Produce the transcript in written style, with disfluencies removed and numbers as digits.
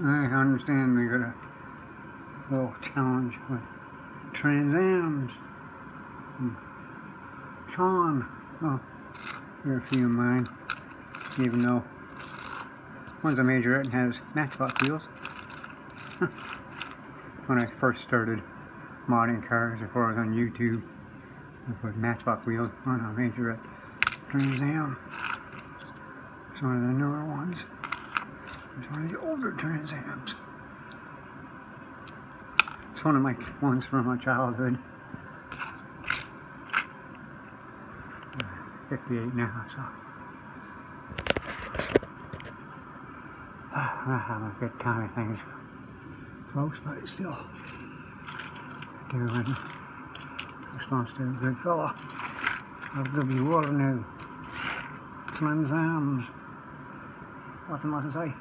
I understand we got a little challenge with Trans Ams. Sean, well, there are a few of mine, even though one's a majorette and has matchbox wheels. When I first started modding cars before I was on YouTube, I put matchbox wheels on a majorette Trans Am. It's one of the newer ones. It's one of the older Trans Ams. It's one of my ones from my childhood. 58 now, so I'm having a good time of things, folks, but it's still doing response to a good fella. RWR New. Trans Ams. Nothing much to say.